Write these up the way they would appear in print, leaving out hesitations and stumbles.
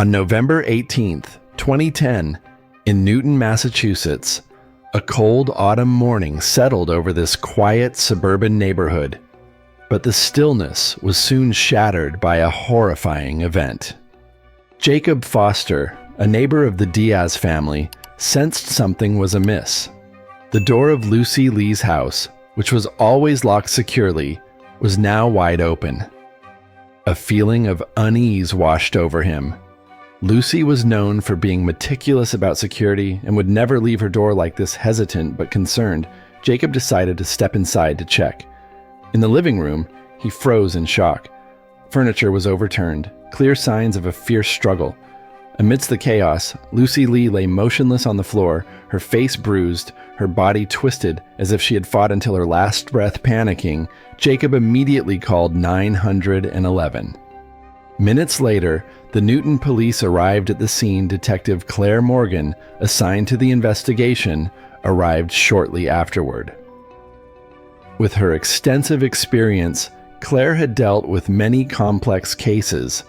On November 18th, 2010, in Newton, Massachusetts, a cold autumn morning settled over this quiet suburban neighborhood, but the stillness was soon shattered by a horrifying event. Jacob Foster, a neighbor of the Diaz family, sensed something was amiss. The door of Lucy Lee's house, which was always locked securely, was now wide open. A feeling of unease washed over him. Lucy was known for being meticulous about security and would never leave her door like this. Hesitant but concerned, Jacob decided to step inside to check. In the living room, he froze in shock. Furniture was overturned, clear signs of a fierce struggle. Amidst the chaos, Lucy Lee lay motionless on the floor, her face bruised, her body twisted as if she had fought until her last breath. Panicking, Jacob immediately called 911. Minutes later, the Newton police arrived at the scene. Detective Claire Morgan, assigned to the investigation, arrived shortly afterward. With her extensive experience, Claire had dealt with many complex cases,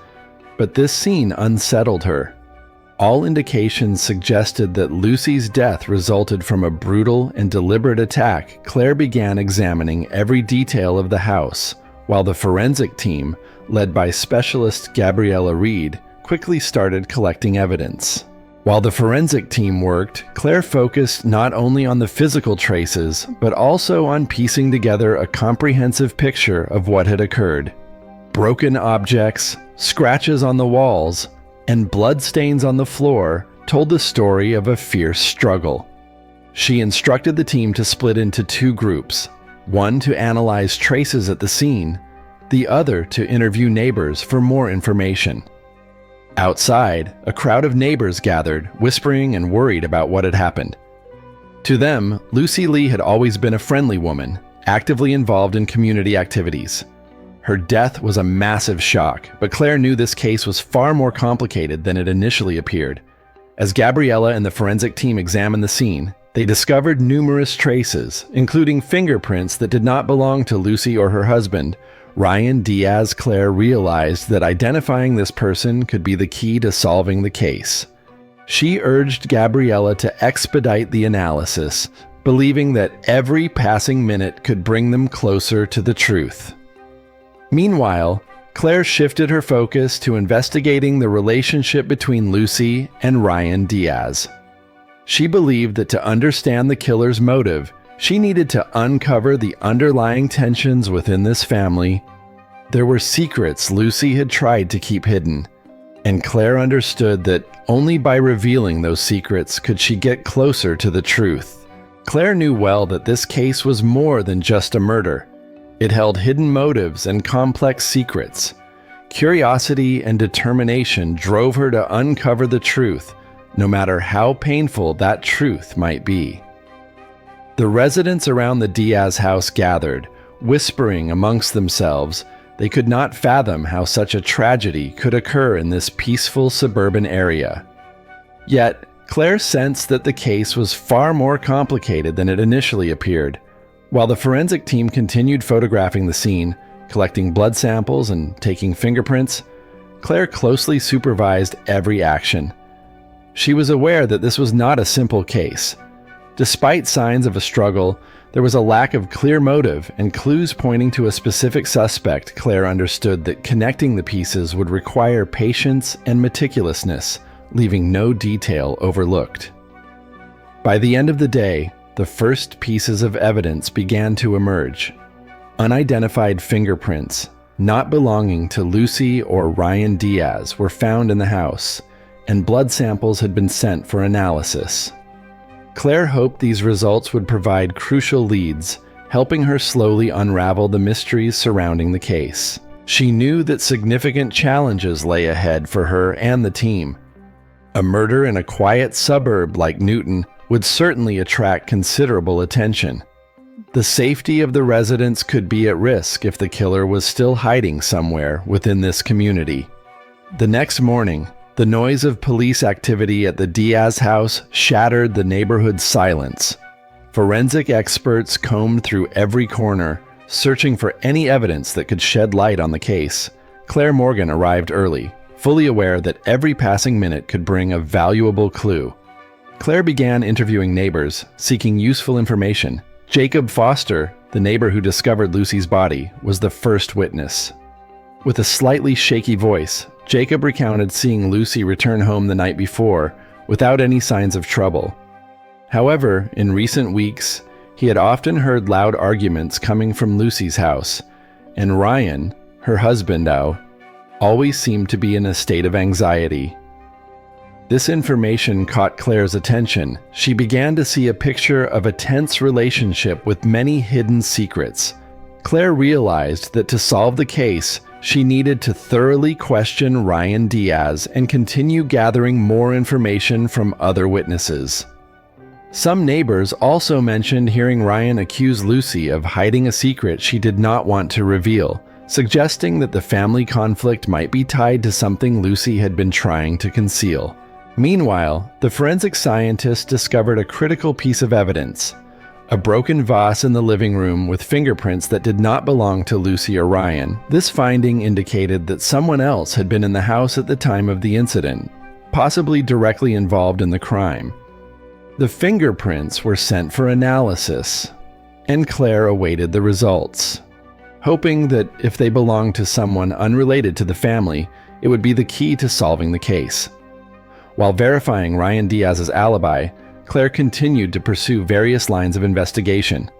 but this scene unsettled her. All indications suggested that Lucy's death resulted from a brutal and deliberate attack. Claire began examining every detail of the house, while the forensic team, led by specialist Gabriella Reed, quickly started collecting evidence. While the forensic team worked, Claire focused not only on the physical traces, but also on piecing together a comprehensive picture of what had occurred. Broken objects, scratches on the walls, and bloodstains on the floor told the story of a fierce struggle. She instructed the team to split into two groups, one to analyze traces at the scene, the other to interview neighbors for more information. Outside, a crowd of neighbors gathered, whispering and worried about what had happened. To them, Lucy Lee had always been a friendly woman, actively involved in community activities. Her death was a massive shock, but Claire knew this case was far more complicated than it initially appeared. As Gabriella and the forensic team examined the scene, they discovered numerous traces, including fingerprints that did not belong to Lucy or her husband. Ryan Diaz. Claire realized that identifying this person could be the key to solving the case. She urged Gabriella to expedite the analysis, believing that every passing minute could bring them closer to the truth. Meanwhile, Claire shifted her focus to investigating the relationship between Lucy and Ryan Diaz. She believed that to understand the killer's motive, she needed to uncover the underlying tensions within this family. There were secrets Lucy had tried to keep hidden, and Claire understood that only by revealing those secrets could she get closer to the truth. Claire knew well that this case was more than just a murder. It held hidden motives and complex secrets. Curiosity and determination drove her to uncover the truth, no matter how painful that truth might be. The residents around the Diaz house gathered, whispering amongst themselves. They could not fathom how such a tragedy could occur in this peaceful suburban area. Yet, Claire sensed that the case was far more complicated than it initially appeared. While the forensic team continued photographing the scene, collecting blood samples and taking fingerprints, Claire closely supervised every action. She was aware that this was not a simple case. Despite signs of a struggle, there was a lack of clear motive and clues pointing to a specific suspect. Claire understood that connecting the pieces would require patience and meticulousness, leaving no detail overlooked. By the end of the day, the first pieces of evidence began to emerge. Unidentified fingerprints, not belonging to Lucy or Ryan Diaz, were found in the house, and blood samples had been sent for analysis. Claire hoped these results would provide crucial leads, helping her slowly unravel the mysteries surrounding the case. She knew that significant challenges lay ahead for her and the team. A murder in a quiet suburb like Newton would certainly attract considerable attention. The safety of the residents could be at risk if the killer was still hiding somewhere within this community. The next morning, the noise of police activity at the Diaz house shattered the neighborhood's silence. Forensic experts combed through every corner, searching for any evidence that could shed light on the case. Claire Morgan arrived early, fully aware that every passing minute could bring a valuable clue. Claire began interviewing neighbors, seeking useful information. Jacob Foster, the neighbor who discovered Lucy's body, was the first witness. With a slightly shaky voice, Jacob recounted seeing Lucy return home the night before without any signs of trouble. However, in recent weeks, he had often heard loud arguments coming from Lucy's house, and Ryan, her husband now, always seemed to be in a state of anxiety. This information caught Claire's attention. She began to see a picture of a tense relationship with many hidden secrets. Claire realized that to solve the case, she needed to thoroughly question Ryan Diaz and continue gathering more information from other witnesses. Some neighbors also mentioned hearing Ryan accuse Lucy of hiding a secret she did not want to reveal, suggesting that the family conflict might be tied to something Lucy had been trying to conceal. Meanwhile, the forensic scientist discovered a critical piece of evidence: a broken vase in the living room with fingerprints that did not belong to Lucy or Ryan. This finding indicated that someone else had been in the house at the time of the incident, possibly directly involved in the crime. The fingerprints were sent for analysis, and Claire awaited the results, hoping that if they belonged to someone unrelated to the family, it would be the key to solving the case. While verifying Ryan Diaz's alibi, Claire continued to pursue various lines of investigation.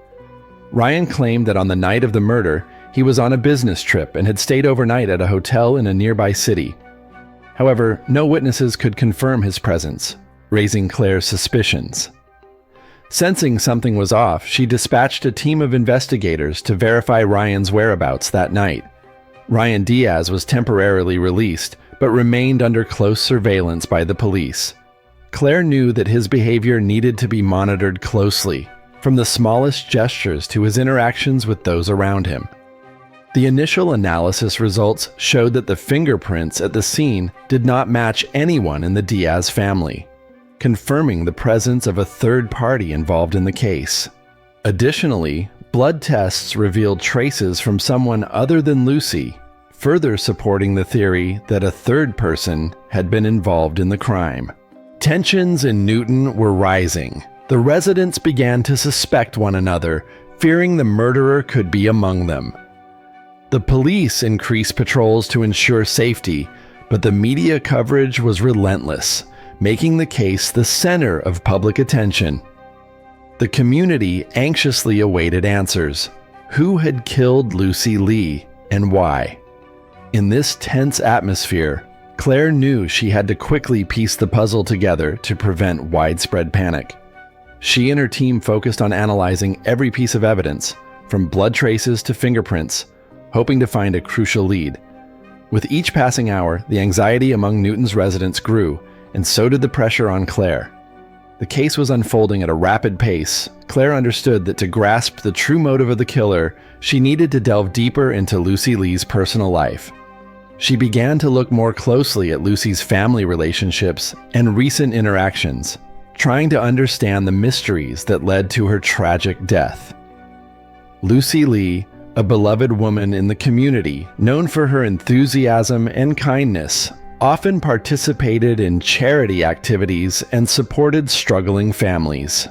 Ryan claimed that on the night of the murder, he was on a business trip and had stayed overnight at a hotel in a nearby city. However, no witnesses could confirm his presence, raising Claire's suspicions. Sensing something was off, she dispatched a team of investigators to verify Ryan's whereabouts that night. Ryan Diaz was temporarily released, but remained under close surveillance by the police. Claire knew that his behavior needed to be monitored closely, from the smallest gestures to his interactions with those around him. The initial analysis results showed that the fingerprints at the scene did not match anyone in the Diaz family, confirming the presence of a third party involved in the case. Additionally, blood tests revealed traces from someone other than Lucy, further supporting the theory that a third person had been involved in the crime. Tensions in Newton were rising. The residents began to suspect one another, fearing the murderer could be among them. The police increased patrols to ensure safety, but the media coverage was relentless, making the case the center of public attention. The community anxiously awaited answers. Who had killed Lucy Lee, and why? In this tense atmosphere, Claire knew she had to quickly piece the puzzle together to prevent widespread panic. She and her team focused on analyzing every piece of evidence, from blood traces to fingerprints, hoping to find a crucial lead. With each passing hour, the anxiety among Newton's residents grew, and so did the pressure on Claire. The case was unfolding at a rapid pace. Claire understood that to grasp the true motive of the killer, she needed to delve deeper into Lucy Lee's personal life. She began to look more closely at Lucy's family relationships and recent interactions, trying to understand the mysteries that led to her tragic death. Lucy Lee, a beloved woman in the community, known for her enthusiasm and kindness, often participated in charity activities and supported struggling families.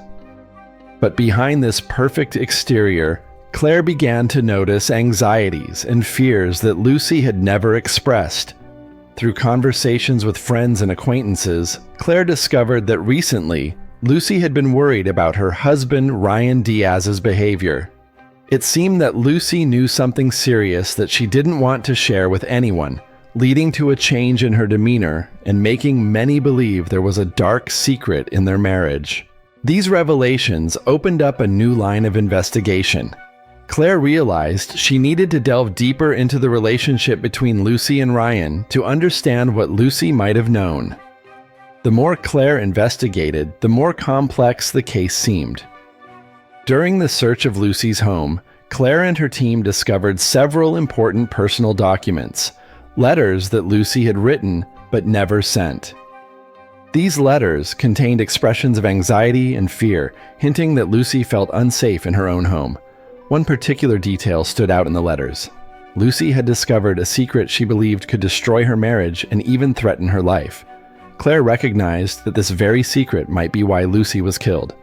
But behind this perfect exterior, Claire began to notice anxieties and fears that Lucy had never expressed. Through conversations with friends and acquaintances, Claire discovered that recently, Lucy had been worried about her husband Ryan Diaz's behavior. It seemed that Lucy knew something serious that she didn't want to share with anyone, leading to a change in her demeanor and making many believe there was a dark secret in their marriage. These revelations opened up a new line of investigation. Claire realized she needed to delve deeper into the relationship between Lucy and Ryan to understand what Lucy might have known. The more Claire investigated, the more complex the case seemed. During the search of Lucy's home, Claire and her team discovered several important personal documents, letters that Lucy had written but never sent. These letters contained expressions of anxiety and fear, hinting that Lucy felt unsafe in her own home. One particular detail stood out in the letters. Lucy had discovered a secret she believed could destroy her marriage and even threaten her life. Claire recognized that this very secret might be why Lucy was killed.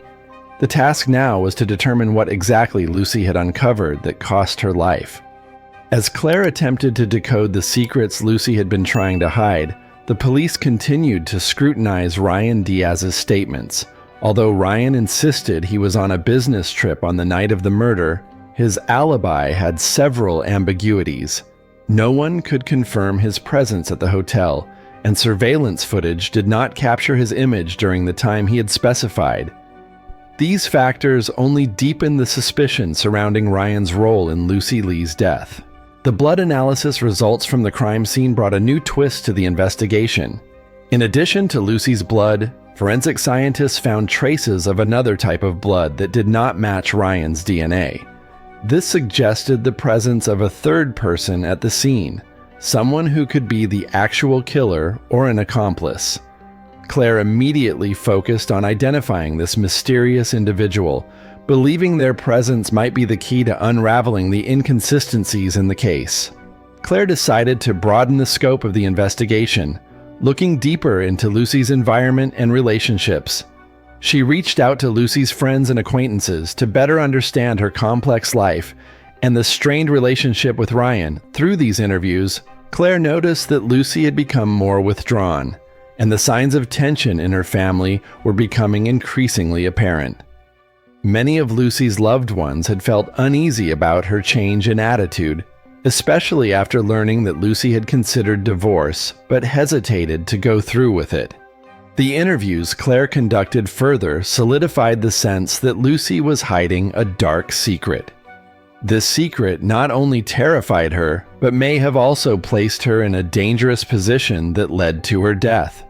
The task now was to determine what exactly Lucy had uncovered that cost her life. As Claire attempted to decode the secrets Lucy had been trying to hide, the police continued to scrutinize Ryan Diaz's statements. Although Ryan insisted he was on a business trip on the night of the murder, his alibi had several ambiguities. No one could confirm his presence at the hotel, and surveillance footage did not capture his image during the time he had specified. These factors only deepened the suspicion surrounding Ryan's role in Lucy Lee's death. The blood analysis results from the crime scene brought a new twist to the investigation. In addition to Lucy's blood, forensic scientists found traces of another type of blood that did not match Ryan's DNA. This suggested the presence of a third person at the scene, someone who could be the actual killer or an accomplice. Claire immediately focused on identifying this mysterious individual, believing their presence might be the key to unraveling the inconsistencies in the case. Claire decided to broaden the scope of the investigation, looking deeper into Lucy's environment and relationships. She reached out to Lucy's friends and acquaintances to better understand her complex life and the strained relationship with Ryan. Through these interviews, Claire noticed that Lucy had become more withdrawn, and the signs of tension in her family were becoming increasingly apparent. Many of Lucy's loved ones had felt uneasy about her change in attitude, especially after learning that Lucy had considered divorce but hesitated to go through with it. The interviews Claire conducted further solidified the sense that Lucy was hiding a dark secret. This secret not only terrified her, but may have also placed her in a dangerous position that led to her death.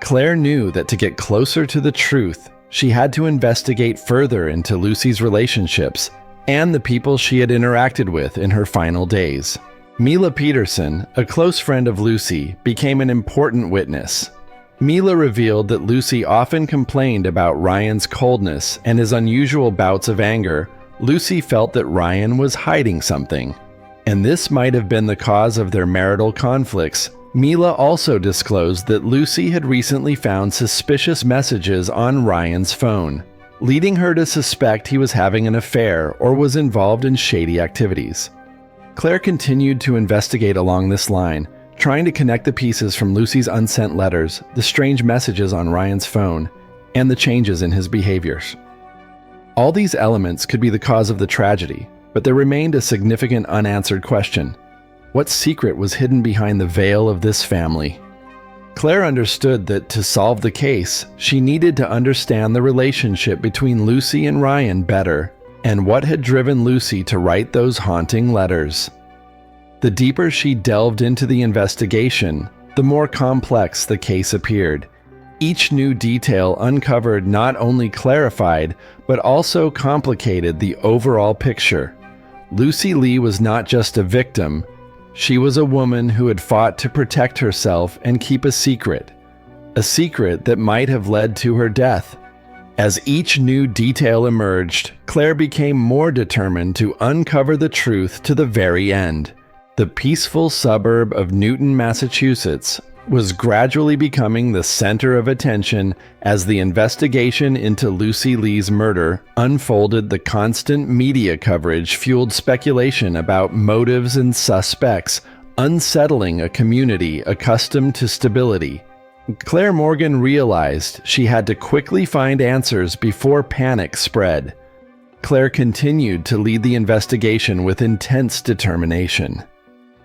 Claire knew that to get closer to the truth, she had to investigate further into Lucy's relationships and the people she had interacted with in her final days. Mila Peterson, a close friend of Lucy, became an important witness. Mila revealed that Lucy often complained about Ryan's coldness and his unusual bouts of anger. Lucy felt that Ryan was hiding something, and this might have been the cause of their marital conflicts. Mila also disclosed that Lucy had recently found suspicious messages on Ryan's phone, leading her to suspect he was having an affair or was involved in shady activities. Claire continued to investigate along this line, trying to connect the pieces from Lucy's unsent letters, the strange messages on Ryan's phone, and the changes in his behaviors. All these elements could be the cause of the tragedy, but there remained a significant unanswered question. What secret was hidden behind the veil of this family? Claire understood that to solve the case, she needed to understand the relationship between Lucy and Ryan better, and what had driven Lucy to write those haunting letters. The deeper she delved into the investigation, the more complex the case appeared. Each new detail uncovered not only clarified, but also complicated the overall picture. Lucy Lee was not just a victim, she was a woman who had fought to protect herself and keep a secret that might have led to her death. As each new detail emerged, Claire became more determined to uncover the truth to the very end. The peaceful suburb of Newton, Massachusetts, was gradually becoming the center of attention as the investigation into Lucy Lee's murder unfolded. The constant media coverage fueled speculation about motives and suspects, unsettling a community accustomed to stability. Claire Morgan realized she had to quickly find answers before panic spread. Claire continued to lead the investigation with intense determination.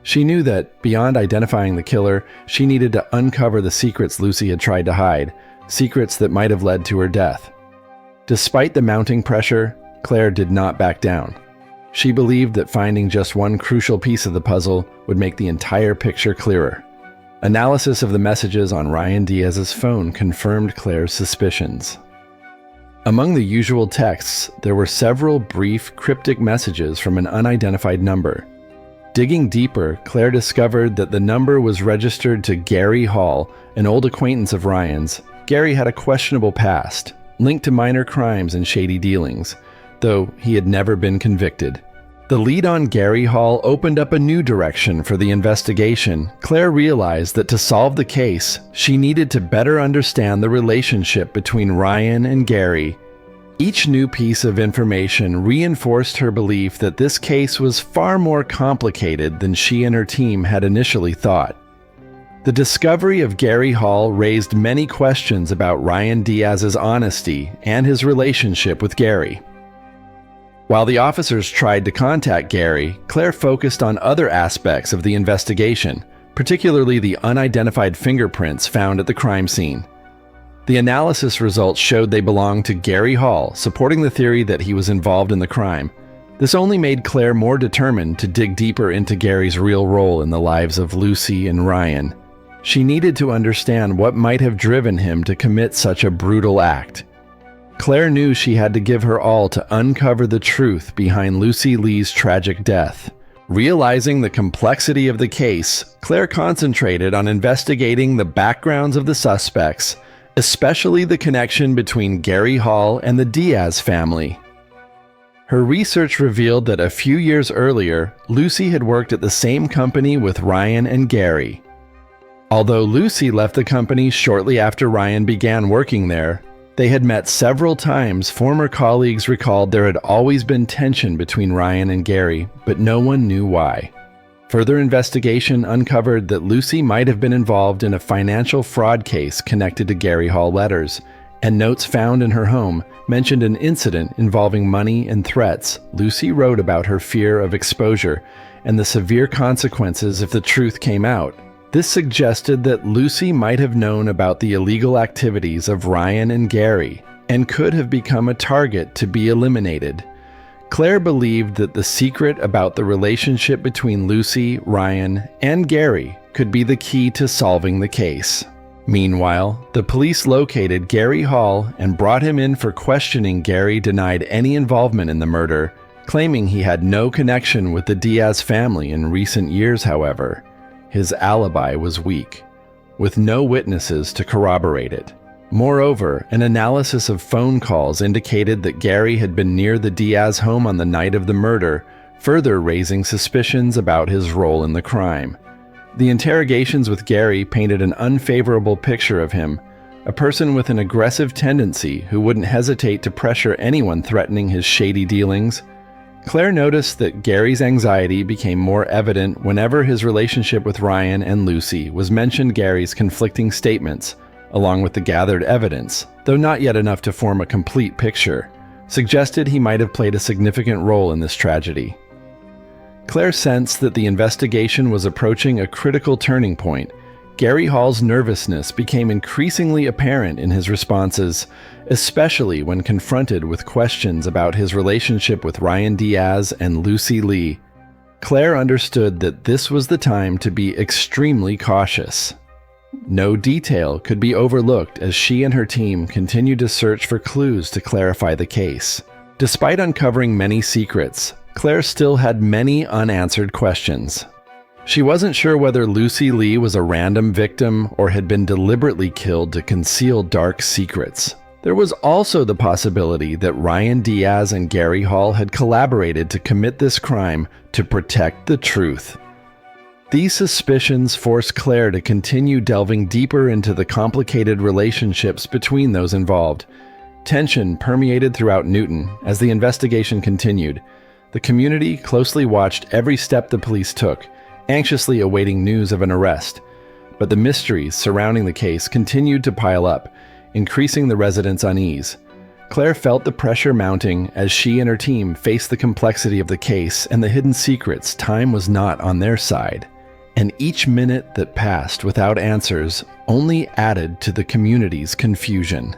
She knew that, beyond identifying the killer, she needed to uncover the secrets Lucy had tried to hide, secrets that might have led to her death. Despite the mounting pressure, Claire did not back down. She believed that finding just one crucial piece of the puzzle would make the entire picture clearer. Analysis of the messages on Ryan Diaz's phone confirmed Claire's suspicions. Among the usual texts, there were several brief, cryptic messages from an unidentified number. Digging deeper, Claire discovered that the number was registered to Gary Hall, an old acquaintance of Ryan's. Gary had a questionable past, linked to minor crimes and shady dealings, though he had never been convicted. The lead on Gary Hall opened up a new direction for the investigation. Claire realized that to solve the case, she needed to better understand the relationship between Ryan and Gary. Each new piece of information reinforced her belief that this case was far more complicated than she and her team had initially thought. The discovery of Gary Hall raised many questions about Ryan Diaz's honesty and his relationship with Gary. While the officers tried to contact Gary, Claire focused on other aspects of the investigation, particularly the unidentified fingerprints found at the crime scene. The analysis results showed they belonged to Gary Hall, supporting the theory that he was involved in the crime. This only made Claire more determined to dig deeper into Gary's real role in the lives of Lucy and Ryan. She needed to understand what might have driven him to commit such a brutal act. Claire knew she had to give her all to uncover the truth behind Lucy Lee's tragic death. Realizing the complexity of the case, Claire concentrated on investigating the backgrounds of the suspects, especially the connection between Gary Hall and the Diaz family. Her research revealed that a few years earlier, Lucy had worked at the same company with Ryan and Gary. Although Lucy left the company shortly after Ryan began working there, they had met several times. Former colleagues recalled there had always been tension between Ryan and Gary, but no one knew why. Further investigation uncovered that Lucy might have been involved in a financial fraud case connected to Gary Hall letters, and notes found in her home mentioned an incident involving money and threats. Lucy wrote about her fear of exposure and the severe consequences if the truth came out. This suggested that Lucy might have known about the illegal activities of Ryan and Gary and could have become a target to be eliminated. Claire believed that the secret about the relationship between Lucy, Ryan, and Gary could be the key to solving the case. Meanwhile, the police located Gary Hall and brought him in for questioning. Gary denied any involvement in the murder, claiming he had no connection with the Diaz family in recent years. However, his alibi was weak, with no witnesses to corroborate it. Moreover, an analysis of phone calls indicated that Gary had been near the Diaz home on the night of the murder, further raising suspicions about his role in the crime. The interrogations with Gary painted an unfavorable picture of him, a person with an aggressive tendency who wouldn't hesitate to pressure anyone threatening his shady dealings. Claire noticed that Gary's anxiety became more evident whenever his relationship with Ryan and Lucy was mentioned. Gary's conflicting statements, along with the gathered evidence, though not yet enough to form a complete picture, suggested he might have played a significant role in this tragedy. Claire sensed that the investigation was approaching a critical turning point. Gary Hall's nervousness became increasingly apparent in his responses, especially when confronted with questions about his relationship with Ryan Diaz and Lucy Lee. Claire understood that this was the time to be extremely cautious. No detail could be overlooked as she and her team continued to search for clues to clarify the case. Despite uncovering many secrets, Claire still had many unanswered questions. She wasn't sure whether Lucy Lee was a random victim or had been deliberately killed to conceal dark secrets. There was also the possibility that Ryan Diaz and Gary Hall had collaborated to commit this crime to protect the truth. These suspicions forced Claire to continue delving deeper into the complicated relationships between those involved. Tension permeated throughout Newton as the investigation continued. The community closely watched every step the police took, anxiously awaiting news of an arrest. But the mysteries surrounding the case continued to pile up, increasing the residents' unease. Claire felt the pressure mounting as she and her team faced the complexity of the case and the hidden secrets. Time was not on their side, and each minute that passed without answers only added to the community's confusion.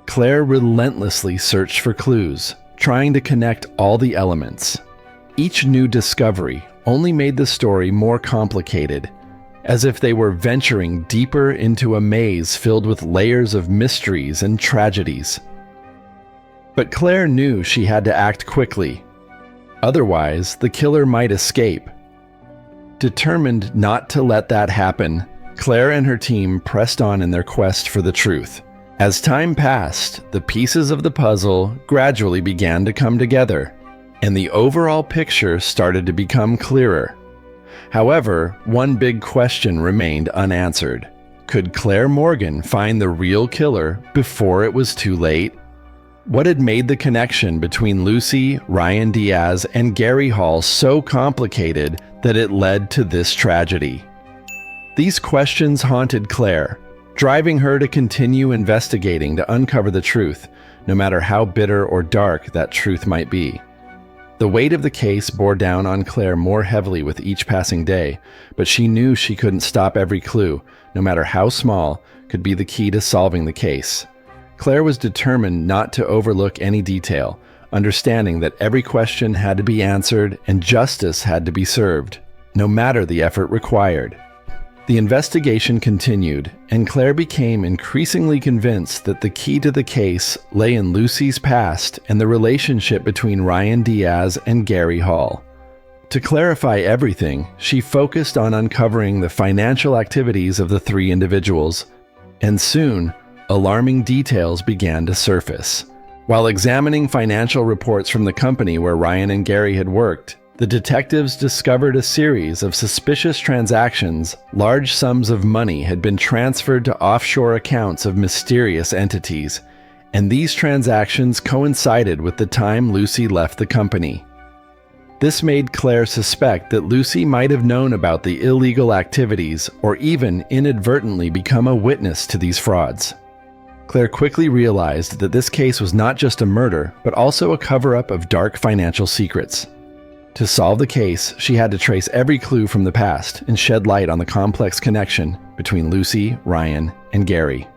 Claire relentlessly searched for clues, trying to connect all the elements. Each new discovery only made the story more complicated, as if they were venturing deeper into a maze filled with layers of mysteries and tragedies. But Claire knew she had to act quickly. Otherwise, the killer might escape. Determined not to let that happen, Claire and her team pressed on in their quest for the truth. As time passed, the pieces of the puzzle gradually began to come together. and the overall picture started to become clearer. However, one big question remained unanswered. Could Claire Morgan find the real killer before it was too late? What had made the connection between Lucy, Ryan Diaz, and Gary Hall so complicated that it led to this tragedy? These questions haunted Claire, driving her to continue investigating to uncover the truth, no matter how bitter or dark that truth might be. The weight of the case bore down on Claire more heavily with each passing day, but she knew she couldn't stop every clue, no matter how small, could be the key to solving the case. Claire was determined not to overlook any detail, understanding that every question had to be answered and justice had to be served, no matter the effort required. The investigation continued, and Claire became increasingly convinced that the key to the case lay in Lucy's past and the relationship between Ryan Diaz and Gary Hall. To clarify everything, she focused on uncovering the financial activities of the three individuals, and soon, alarming details began to surface. While examining financial reports from the company where Ryan and Gary had worked, the detectives discovered a series of suspicious transactions. Large sums of money had been transferred to offshore accounts of mysterious entities, and these transactions coincided with the time Lucy left the company. This made Claire suspect that Lucy might have known about the illegal activities or even inadvertently become a witness to these frauds. Claire quickly realized that this case was not just a murder, but also a cover-up of dark financial secrets. To solve the case, she had to trace every clue from the past and shed light on the complex connection between Lucy, Ryan, and Gary.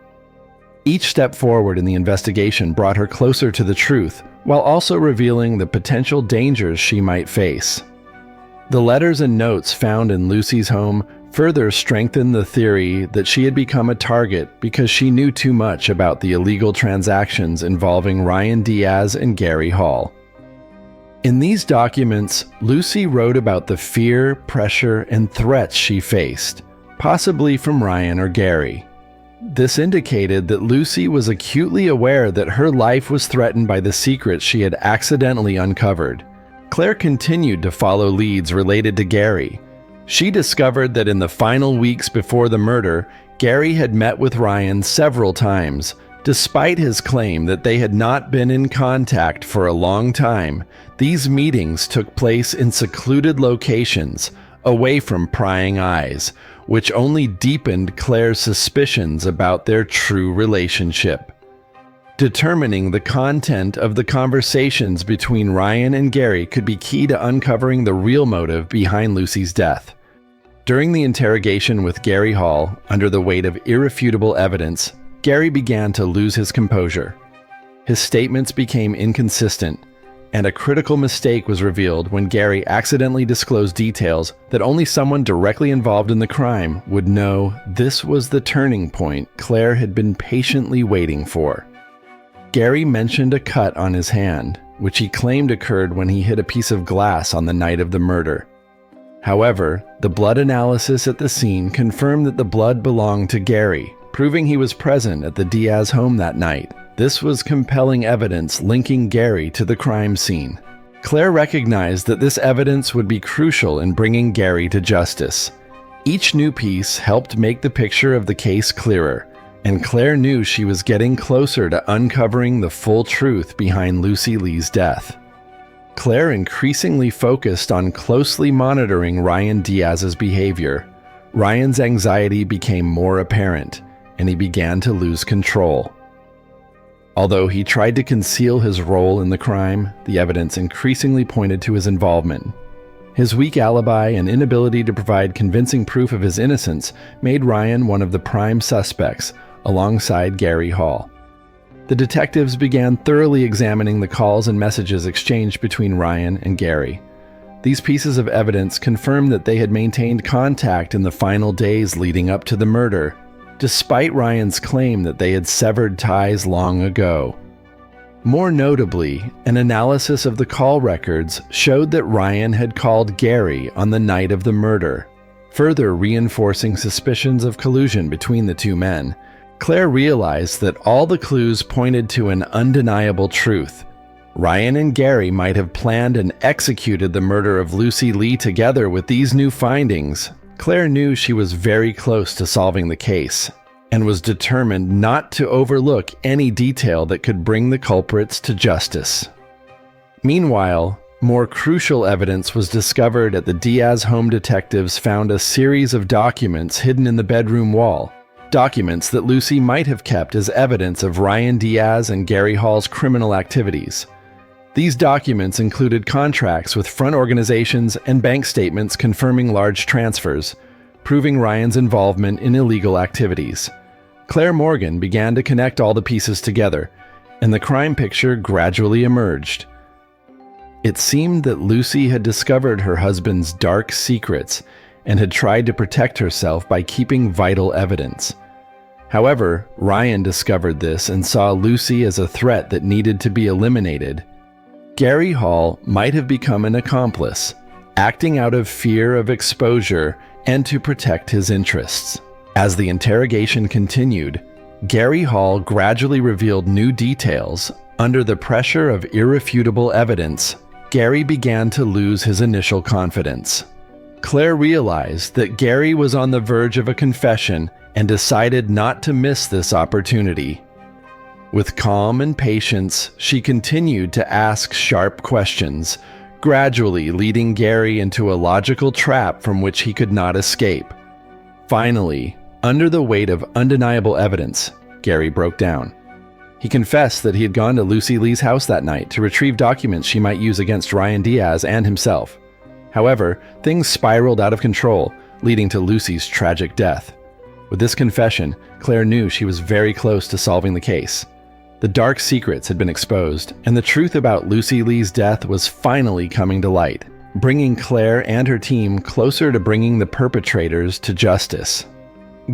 Each step forward in the investigation brought her closer to the truth, while also revealing the potential dangers she might face. The letters and notes found in Lucy's home further strengthened the theory that she had become a target because she knew too much about the illegal transactions involving Ryan Diaz and Gary Hall. In these documents, Lucy wrote about the fear, pressure, and threats she faced, possibly from Ryan or Gary. This indicated that Lucy was acutely aware that her life was threatened by the secrets she had accidentally uncovered. Claire continued to follow leads related to Gary. She discovered that in the final weeks before the murder, Gary had met with Ryan several times. Despite his claim that they had not been in contact for a long time, these meetings took place in secluded locations, away from prying eyes, which only deepened Claire's suspicions about their true relationship. Determining the content of the conversations between Ryan and Gary could be key to uncovering the real motive behind Lucy's death. During the interrogation with Gary Hall, under the weight of irrefutable evidence, Gary began to lose his composure. His statements became inconsistent, and a critical mistake was revealed when Gary accidentally disclosed details that only someone directly involved in the crime would know. This was the turning point Claire had been patiently waiting for. Gary mentioned a cut on his hand, which he claimed occurred when he hit a piece of glass on the night of the murder. However, the blood analysis at the scene confirmed that the blood belonged to Gary, proving he was present at the Diaz home that night. This was compelling evidence linking Gary to the crime scene. Claire recognized that this evidence would be crucial in bringing Gary to justice. Each new piece helped make the picture of the case clearer, and Claire knew she was getting closer to uncovering the full truth behind Lucy Lee's death. Claire increasingly focused on closely monitoring Ryan Diaz's behavior. Ryan's anxiety became more apparent, and he began to lose control. Although he tried to conceal his role in the crime, the evidence increasingly pointed to his involvement. His weak alibi and inability to provide convincing proof of his innocence made Ryan one of the prime suspects, alongside Gary Hall. The detectives began thoroughly examining the calls and messages exchanged between Ryan and Gary. These pieces of evidence confirmed that they had maintained contact in the final days leading up to the murder, despite Ryan's claim that they had severed ties long ago. More notably, an analysis of the call records showed that Ryan had called Gary on the night of the murder, further reinforcing suspicions of collusion between the two men. Claire realized that all the clues pointed to an undeniable truth. Ryan and Gary might have planned and executed the murder of Lucy Lee together. With these new findings, Claire knew she was very close to solving the case and was determined not to overlook any detail that could bring the culprits to justice. Meanwhile, more crucial evidence was discovered at the Diaz home. Detectives found a series of documents hidden in the bedroom wall, documents that Lucy might have kept as evidence of Ryan Diaz and Gary Hall's criminal activities. These documents included contracts with front organizations and bank statements confirming large transfers, proving Ryan's involvement in illegal activities. Claire Morgan began to connect all the pieces together, and the crime picture gradually emerged. It seemed that Lucy had discovered her husband's dark secrets and had tried to protect herself by keeping vital evidence. However, Ryan discovered this and saw Lucy as a threat that needed to be eliminated. Gary Hall might have become an accomplice, acting out of fear of exposure and to protect his interests. As the interrogation continued, Gary Hall gradually revealed new details. Under the pressure of irrefutable evidence, Gary began to lose his initial confidence. Claire realized that Gary was on the verge of a confession and decided not to miss this opportunity. With calm and patience, she continued to ask sharp questions, gradually leading Gary into a logical trap from which he could not escape. Finally, under the weight of undeniable evidence, Gary broke down. He confessed that he had gone to Lucy Lee's house that night to retrieve documents she might use against Ryan Diaz and himself. However, things spiraled out of control, leading to Lucy's tragic death. With this confession, Claire knew she was very close to solving the case. The dark secrets had been exposed, and the truth about Lucy Lee's death was finally coming to light, bringing Claire and her team closer to bringing the perpetrators to justice.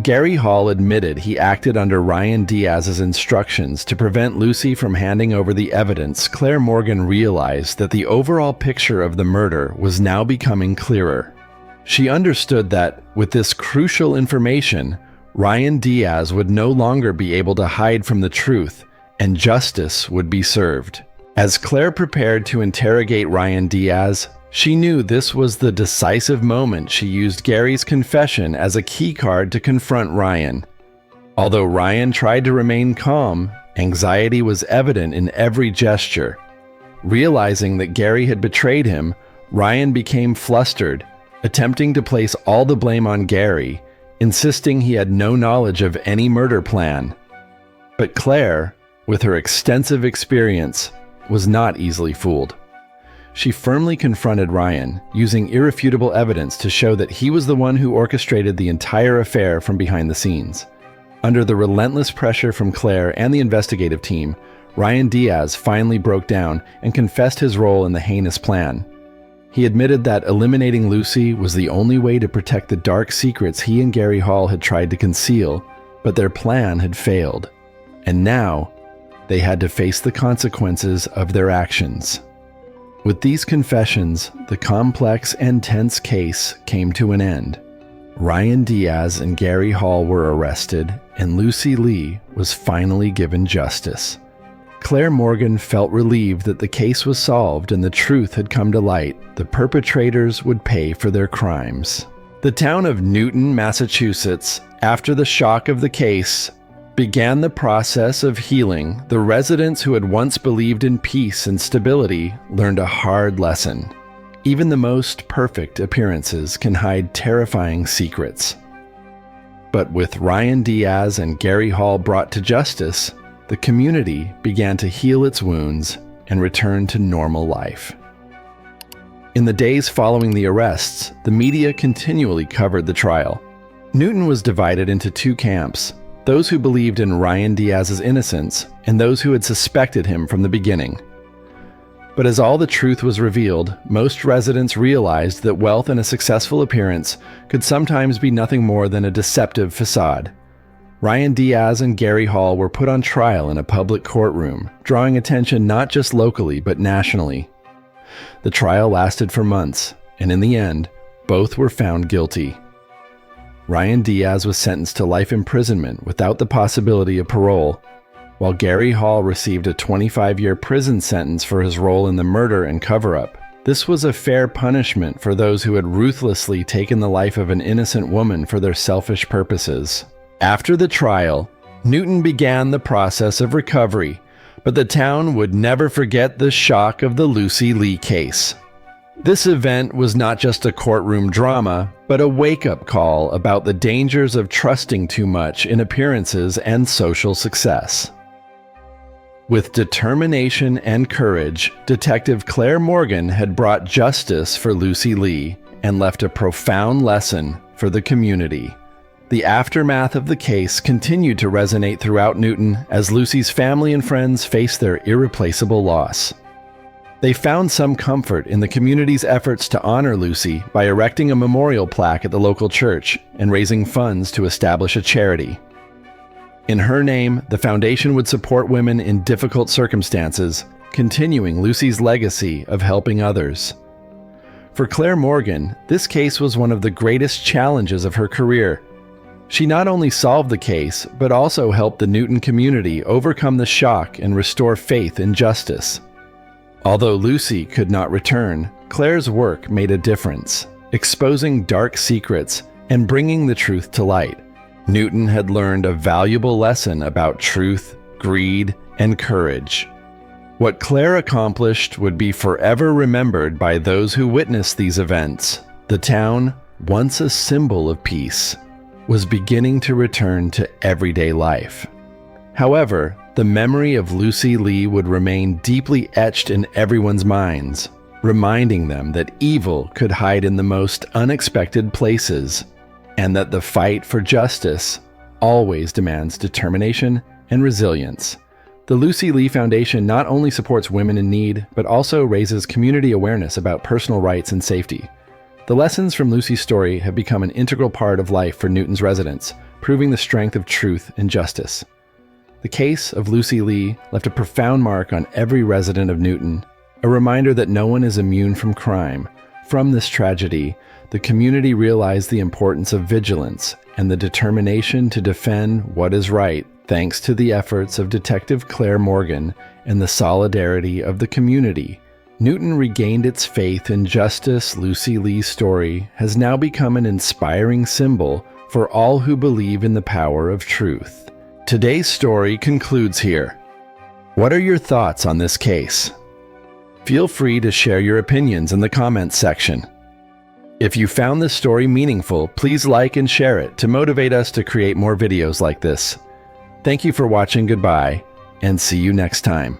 Gary Hall admitted he acted under Ryan Diaz's instructions to prevent Lucy from handing over the evidence. Claire Morgan realized that the overall picture of the murder was now becoming clearer. She understood that, with this crucial information, Ryan Diaz would no longer be able to hide from the truth, and justice would be served. As Claire prepared to interrogate Ryan Diaz, she knew this was the decisive moment. She used Gary's confession as a keycard to confront Ryan. Although Ryan tried to remain calm, anxiety was evident in every gesture. Realizing that Gary had betrayed him, Ryan became flustered, attempting to place all the blame on Gary, insisting he had no knowledge of any murder plan. But Claire, with her extensive experience, was not easily fooled. She firmly confronted Ryan, using irrefutable evidence to show that he was the one who orchestrated the entire affair from behind the scenes. Under the relentless pressure from Claire and the investigative team, Ryan Diaz finally broke down and confessed his role in the heinous plan. He admitted that eliminating Lucy was the only way to protect the dark secrets he and Gary Hall had tried to conceal, but their plan had failed. And now, they had to face the consequences of their actions. With these confessions, the complex and tense case came to an end. Ryan Diaz and Gary Hall were arrested, and Lucy Lee was finally given justice. Claire Morgan felt relieved that the case was solved and the truth had come to light. The perpetrators would pay for their crimes. The town of Newton, Massachusetts, after the shock of the case, began the process of healing. The residents who had once believed in peace and stability learned a hard lesson. Even the most perfect appearances can hide terrifying secrets. But with Ryan Diaz and Gary Hall brought to justice, the community began to heal its wounds and return to normal life. In the days following the arrests, the media continually covered the trial. Newton was divided into two camps: those who believed in Ryan Diaz's innocence and those who had suspected him from the beginning. But as all the truth was revealed, most residents realized that wealth and a successful appearance could sometimes be nothing more than a deceptive facade. Ryan Diaz and Gary Hall were put on trial in a public courtroom, drawing attention not just locally but nationally. The trial lasted for months, and in the end, both were found guilty. Ryan Diaz was sentenced to life imprisonment without the possibility of parole, while Gary Hall received a 25-year prison sentence for his role in the murder and cover-up. This was a fair punishment for those who had ruthlessly taken the life of an innocent woman for their selfish purposes. After the trial, Newton began the process of recovery, but the town would never forget the shock of the Lucy Lee case. This event was not just a courtroom drama, but a wake-up call about the dangers of trusting too much in appearances and social success. With determination and courage, Detective Claire Morgan had brought justice for Lucy Lee and left a profound lesson for the community. The aftermath of the case continued to resonate throughout Newton as Lucy's family and friends faced their irreplaceable loss. They found some comfort in the community's efforts to honor Lucy by erecting a memorial plaque at the local church and raising funds to establish a charity. In her name, the foundation would support women in difficult circumstances, continuing Lucy's legacy of helping others. For Claire Morgan, this case was one of the greatest challenges of her career. She not only solved the case, but also helped the Newton community overcome the shock and restore faith in justice. Although Lucy could not return, Claire's work made a difference, exposing dark secrets and bringing the truth to light. Newton had learned a valuable lesson about truth, greed, and courage. What Claire accomplished would be forever remembered by those who witnessed these events. The town, once a symbol of peace, was beginning to return to everyday life. However, the memory of Lucy Lee would remain deeply etched in everyone's minds, reminding them that evil could hide in the most unexpected places, and that the fight for justice always demands determination and resilience. The Lucy Lee Foundation not only supports women in need, but also raises community awareness about personal rights and safety. The lessons from Lucy's story have become an integral part of life for Newton's residents, proving the strength of truth and justice. The case of Lucy Lee left a profound mark on every resident of Newton, a reminder that no one is immune from crime. From this tragedy, the community realized the importance of vigilance and the determination to defend what is right, thanks to the efforts of Detective Claire Morgan and the solidarity of the community. Newton regained its faith in justice. Lucy Lee's story has now become an inspiring symbol for all who believe in the power of truth. Today's story concludes here. What are your thoughts on this case? Feel free to share your opinions in the comments section. If you found this story meaningful, please like and share it to motivate us to create more videos like this. Thank you for watching. Goodbye, and see you next time.